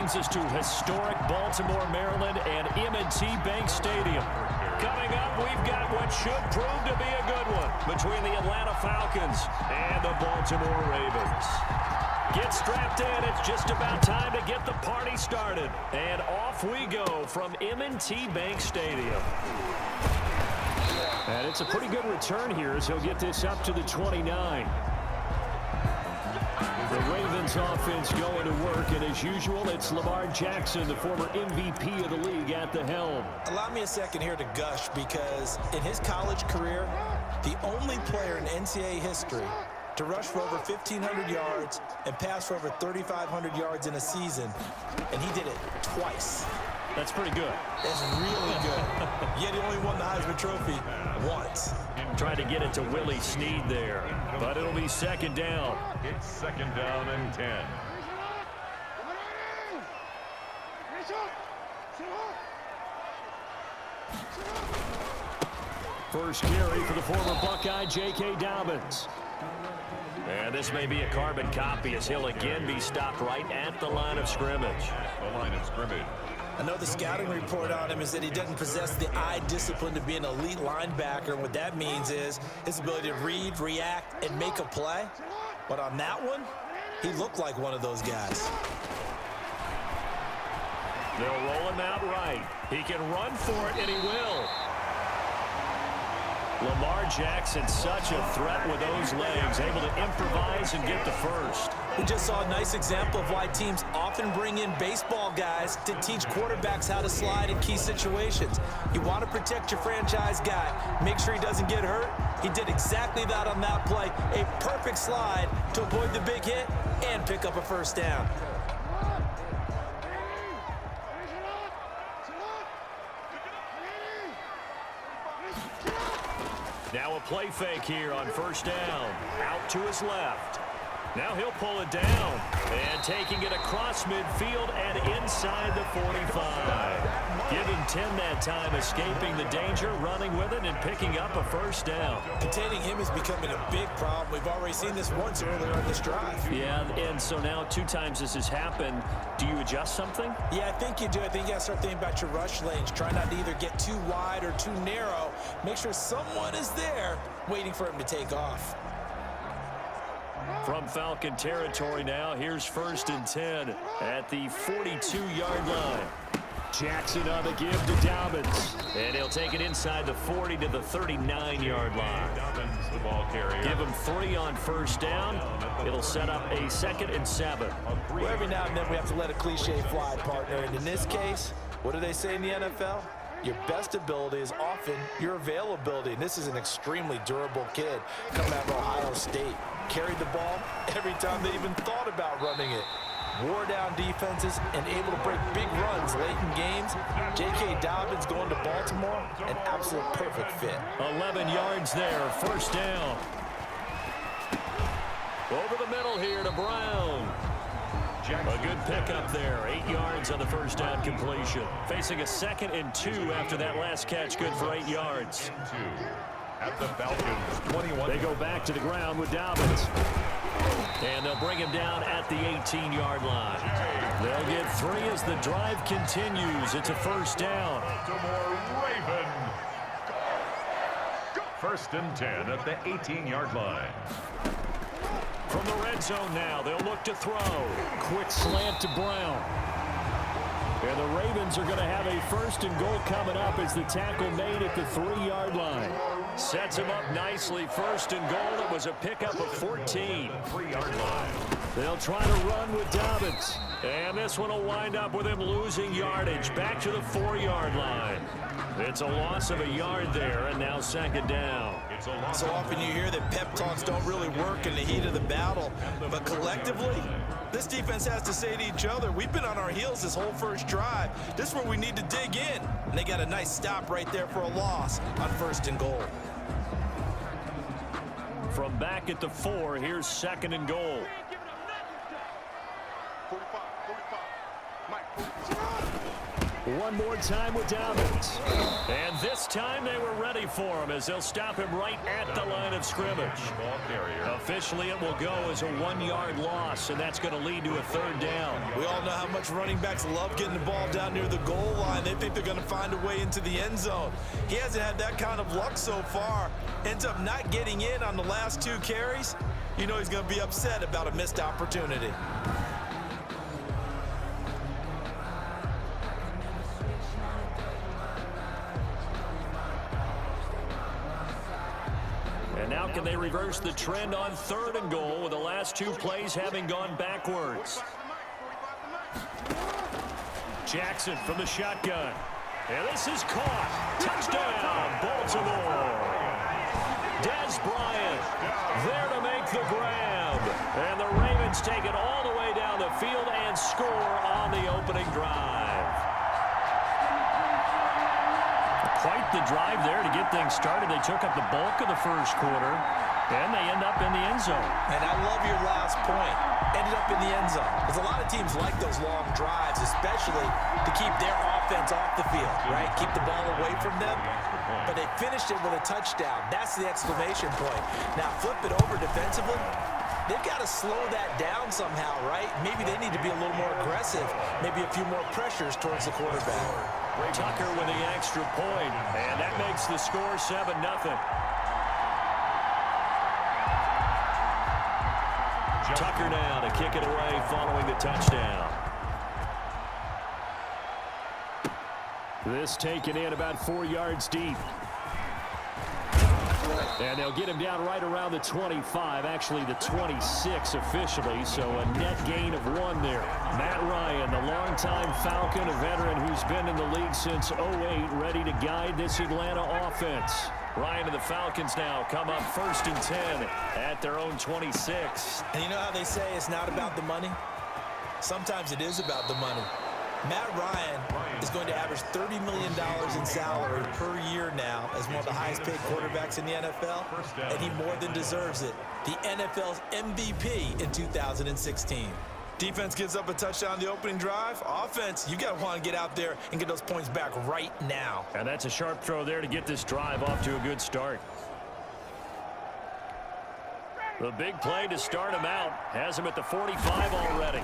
brings us to historic Baltimore, Maryland, and M&T Bank Stadium. Coming up, we've got what should prove to be a good one between the Atlanta Falcons and the Baltimore Ravens. Get strapped in. It's just about time to get the party started. And off we go from M&T Bank Stadium. And it's a pretty good return here as he'll get this up to the 29. The Ravens offense going to work, and as usual, it's Lamar Jackson, the former MVP of the league, at the helm. Allow me a second here to gush, because in his college career, the only player in NCAA history to rush for over 1,500 yards and pass for over 3,500 yards in a season, and he did it twice. That's pretty good. That's really good. Yet he only won the Heisman Trophy once. Trying to get it to Willie Snead there, but it'll be second down. It's second down and 10. First carry for the former Buckeye, J.K. Dobbins. And this may be a carbon copy as he'll again be stopped right at the line of scrimmage. The line of scrimmage. I know the scouting report on him is that he doesn't possess the eye discipline to be an elite linebacker. And what that means is his ability to read, react, and make a play. But on that one, he looked like one of those guys. They'll roll him out right. He can run for it, and he will. Lamar Jackson, such a threat with those legs, able to improvise and get the first. We just saw a nice example of why teams often bring in baseball guys to teach quarterbacks how to slide in key situations. You want to protect your franchise guy. Make sure he doesn't get hurt. He did exactly that on that play. A perfect slide to avoid the big hit and pick up a first down. Now a play fake here on first down. Out to his left. Now he'll pull it down. And taking it across midfield and inside the 45. Give him 10 that time, escaping the danger, running with it, and picking up a first down. Containing him is becoming a big problem. We've already seen this once earlier on this drive. Yeah, and so now 2 times this has happened. Do you adjust something? Yeah, I think you do. I think you got to start thinking about your rush lanes. Try not to either get too wide or too narrow. Make sure someone is there waiting for him to take off. From Falcon territory now, here's first and 10 at the 42-yard line. Jackson on the give to Dobbins. And he'll take it inside the 40 to the 39-yard line. Dobbins, the ball carrier. Give him 3 on first down. It'll set up a 2nd and 7. Well, every now and then we have to let a cliche fly, partner. And in this case, what do they say in the NFL? Your best ability is often your availability. And this is an extremely durable kid coming out of Ohio State. Carried the ball every time they even thought about running it. Wore down defenses and able to break big runs late in games. J.K. Dobbins going to Baltimore, an absolute perfect fit. 11 yards there, first down. Over the middle here to Brown. A good pickup there, 8 yards on the first down completion. Facing a 2nd and 2 after that last catch, good for 8 yards. At the Falcons, 21. They go back to the ground with Dobbins. And they'll bring him down at the 18-yard line. They'll get 3 as the drive continues. It's a first down. Baltimore Raven. First and 10 at the 18-yard line. From the red zone now, they'll look to throw. Quick slant to Brown. And the Ravens are going to have a first and goal coming up as the tackle made at the 3-yard line. Sets him up nicely. First and goal. It was a pickup of 14. 3-yard line. They'll try to run with Dobbins. And this one will wind up with him losing yardage. Back to the 4-yard line. It's a loss of a yard there, and now second down. So often you hear that pep talks don't really work in the heat of the battle. But collectively, this defense has to say to each other, we've been on our heels this whole first drive. This is where we need to dig in. And they got a nice stop right there for a loss on first and goal. From back at the 4, here's 2nd and goal. One more time with Dobbins. And this time they were ready for him as they'll stop him right at the line of scrimmage. Officially, it will go as a 1-yard loss, and that's going to lead to a 3rd down. We all know how much running backs love getting the ball down near the goal line. They think they're going to find a way into the end zone. He hasn't had that kind of luck so far. Ends up not getting in on the last 2 carries. You know he's going to be upset about a missed opportunity. And now can they reverse the trend on 3rd and goal with the last 2 plays having gone backwards? Jackson from the shotgun. And this is caught. Touchdown, Baltimore. Des Bryant there to make the grab. And the Ravens take it all the way down the field and score on the opening drive. Quite the drive there to get things started. They took up the bulk of the first quarter, and they end up in the end zone. And I love your last point. Ended up in the end zone. Because a lot of teams like those long drives, especially to keep their offense off the field, right? Keep the ball away from them. But they finished it with a touchdown. That's the exclamation point. Now flip it over defensively. They've got to slow that down somehow, right? Maybe they need to be a little more aggressive. Maybe a few more pressures towards the quarterback. Tucker with the extra point, and that makes the score 7-0. Tucker now to kick it away following the touchdown. This taken in about 4 yards deep. And they'll get him down right around the 25, actually the 26 officially, so a net gain of 1 there. Matt Ryan, the longtime Falcon, a veteran who's been in the league since 08, ready to guide this Atlanta offense. Ryan and the Falcons now come up 1st and 10 at their own 26. And you know how they say it's not about the money? Sometimes it is about the money. Matt Ryan is going to average $30 million in salary per year now as one of the highest-paid quarterbacks in the NFL, and he more than deserves it. The NFL's MVP in 2016. Defense gives up a touchdown on the opening drive. Offense, you got to want to get out there and get those points back right now. And that's a sharp throw there to get this drive off to a good start. The big play to start him out has him at the 45 already.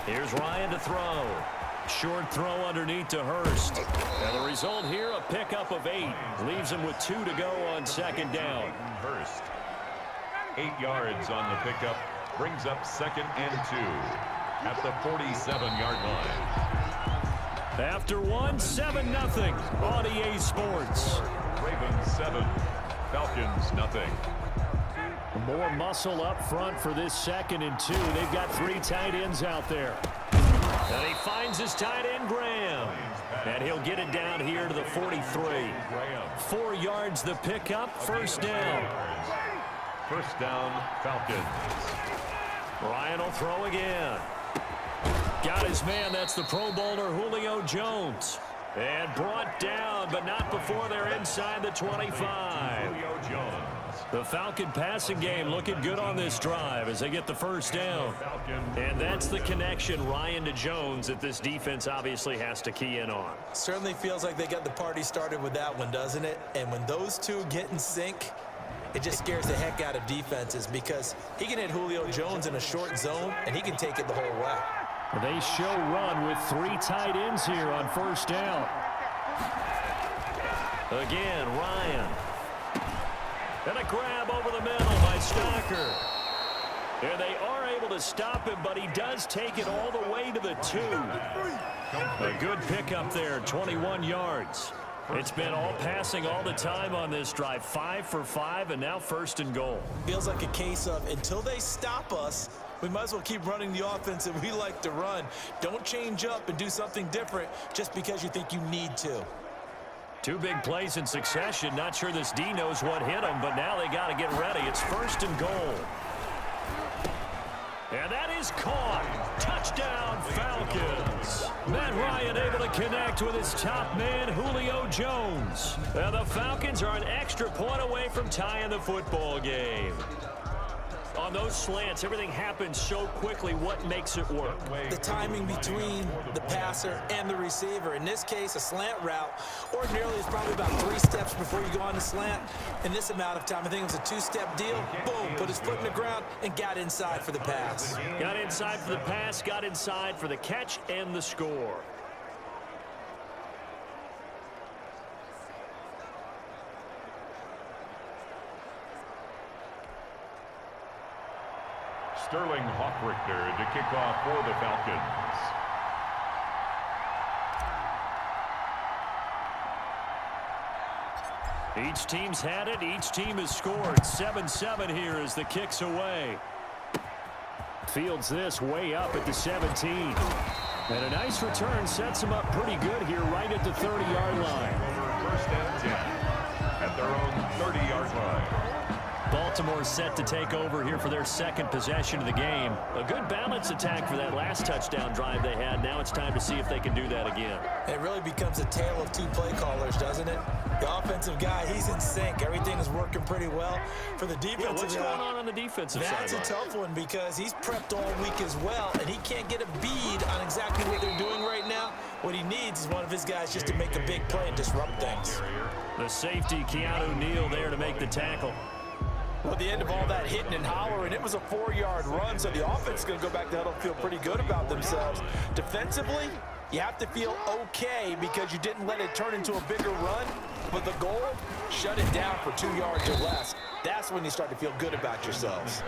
Here's Ryan to throw. Short throw underneath to Hurst. And the result here, a pickup of 8. Leaves him with 2 to go on 2nd down. Hurst. 8 yards on the pickup. Brings up 2nd and 2 at the 47-yard line. After 1, 7-0 on EA Sports. Ravens 7, Falcons 0. More muscle up front for this 2nd and 2. They've got 3 tight ends out there. And he finds his tight end, Graham. And he'll get it down here to the 43. 4 yards the pickup, 1st down. 1st down, Falcons. Ryan will throw again. Got his man. That's the Pro Bowler Julio Jones. And brought down, but not before they're inside the 25. Julio Jones. The Falcon passing game looking good on this drive as they get the 1st down. And that's the connection, Ryan to Jones, that this defense obviously has to key in on. Certainly feels like they got the party started with that one, doesn't it? And when those two get in sync, it just scares the heck out of defenses because he can hit Julio Jones in a short zone, and he can take it the whole way. They show run with 3 tight ends here on 1st down. Again, Ryan. And a grab over the middle by Stocker. And they are able to stop him, but he does take it all the way to the 2. A good pickup there, 21 yards. It's been all passing all the time on this drive. 5 for 5, and now 1st and goal. Feels like a case of until they stop us, we might as well keep running the offense that we like to run. Don't change up and do something different just because you think you need to. 2 big plays in succession. Not sure this D knows what hit him, but now they got to get ready. It's 1st and goal. And that is caught. Touchdown, Falcons. Matt Ryan able to connect with his top man, Julio Jones. And the Falcons are an extra point away from tying the football game. On on those slants, everything happens so quickly. What makes it work? The timing between the passer and the receiver. In this case, a slant route ordinarily is probably about 3 steps before you go on the slant. In this amount of time, I think it was a 2-step deal. Boom, put his foot in the ground and got inside for the pass. Got inside for the pass, got inside for the catch and the score. Sterling Hoffrichter to kick off for the Falcons. Each team's had it. Each team has scored. 7-7 here as the kick's away. Fields this way up at the 17. And a nice return sets him up pretty good here right at the 30-yard line. First and 10 at their own 30-yard line. Baltimore set to take over here for their second possession of the game. A good balance attack for that last touchdown drive they had. Now it's time to see if they can do that again. It really becomes a tale of 2 play callers, doesn't it? The offensive guy, he's in sync. Everything is working pretty well. For the defensive guy, what's going on the defensive side? That's a tough one because he's prepped all week as well, and he can't get a bead on exactly what they're doing right now. What he needs is one of his guys just to make a big play and disrupt things. The safety, Keanu Neal, there to make the tackle. Well, at the end of all that hitting and hollering, it was a 4-yard run, so the offense is going to go back to huddle and feel pretty good about themselves. Defensively, you have to feel okay because you didn't let it turn into a bigger run, but the goal, shut it down for 2 yards or less. That's when you start to feel good about yourselves.